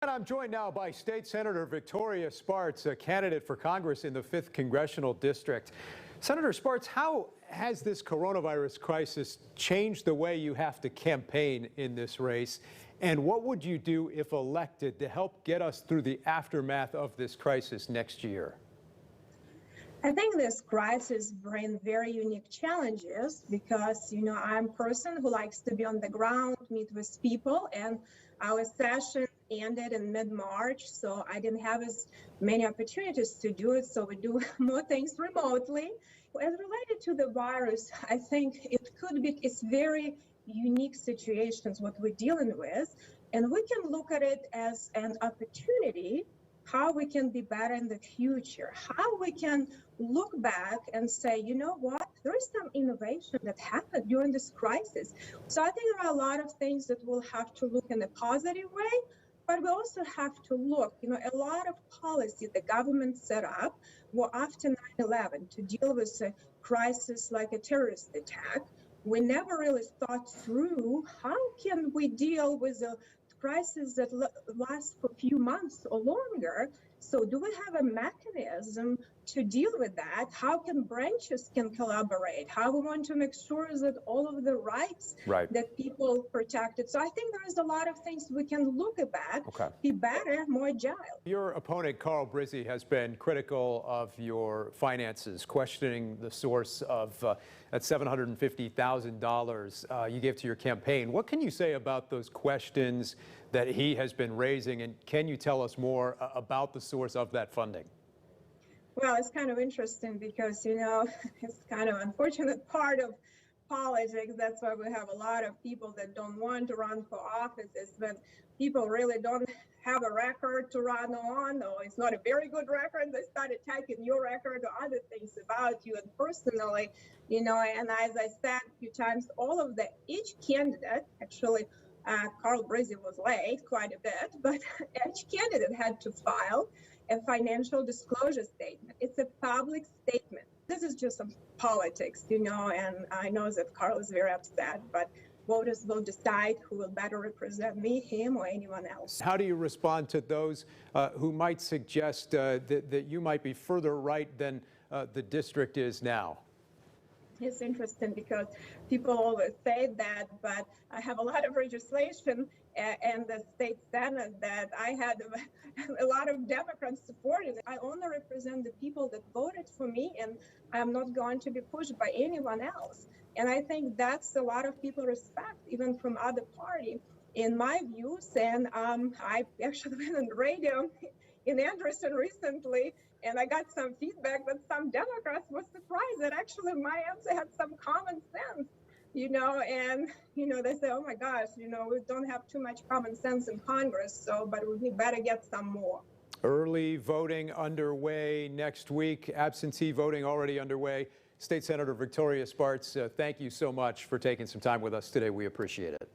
And I'm joined now by State Senator Victoria Spartz, a candidate for Congress in the 5th Congressional District. Senator Spartz, how has this coronavirus crisis changed the way you have to campaign in this race? And what would you do if elected to help get us through the aftermath of this crisis next year? I think this crisis brings very unique challenges because, I'm a person who likes to be on the ground, meet with people, and our session ended in mid-March, so I didn't have as many opportunities to do it, so we do more things remotely. As related to the virus, I think it's very unique situations what we're dealing with, and we can look at it as an opportunity how we can be better in the future, how we can look back and say, you know what, there is some innovation that happened during this crisis. So I think there are a lot of things that we'll have to look in a positive way, but we also have to look, a lot of policy the government set up were after 9/11 to deal with a crisis like a terrorist attack. We never really thought through how can we deal with a crisis that lasts for a few months or longer. So do we have a mechanism to deal with that? How can branches can collaborate? How we want to make sure that all of the rights that people protected. So I think there is a lot of things we can look at back, be better, more agile. Your opponent, Carl Brizzi, has been critical of your finances, questioning the source of that $750,000 you gave to your campaign. What can you say about those questions that he has been raising, and can you tell us more about the source of that funding? Well, it's kind of interesting because, it's kind of unfortunate part of politics. That's why we have a lot of people that don't want to run for offices, but people really don't have a record to run on, or it's not a very good record. They start attacking your record or other things about you and personally, and as I said a few times, each candidate, actually, Carl Brizzi was late quite a bit, but each candidate had to file a financial disclosure statement. It's a public statement. This is just some politics, and I know that Carl is very upset, but voters will decide who will better represent me, him, or anyone else. How do you respond to those who might suggest that you might be further right than the district is now? It's interesting because people always say that, but I have a lot of legislation and the state senate that I had a lot of Democrats supporting. I only represent the people that voted for me, and I'm not going to be pushed by anyone else. And I think that's a lot of people respect, even from other party, in my views. And I actually went on the radio in Anderson recently, and I got some feedback that some Democrats were surprised that actually my answer had some common sense, and, they say, oh my gosh, we don't have too much common sense in Congress, but we better get some more. Early voting underway next week, absentee voting already underway. State Senator Victoria Spartz, thank you so much for taking some time with us today. We appreciate it.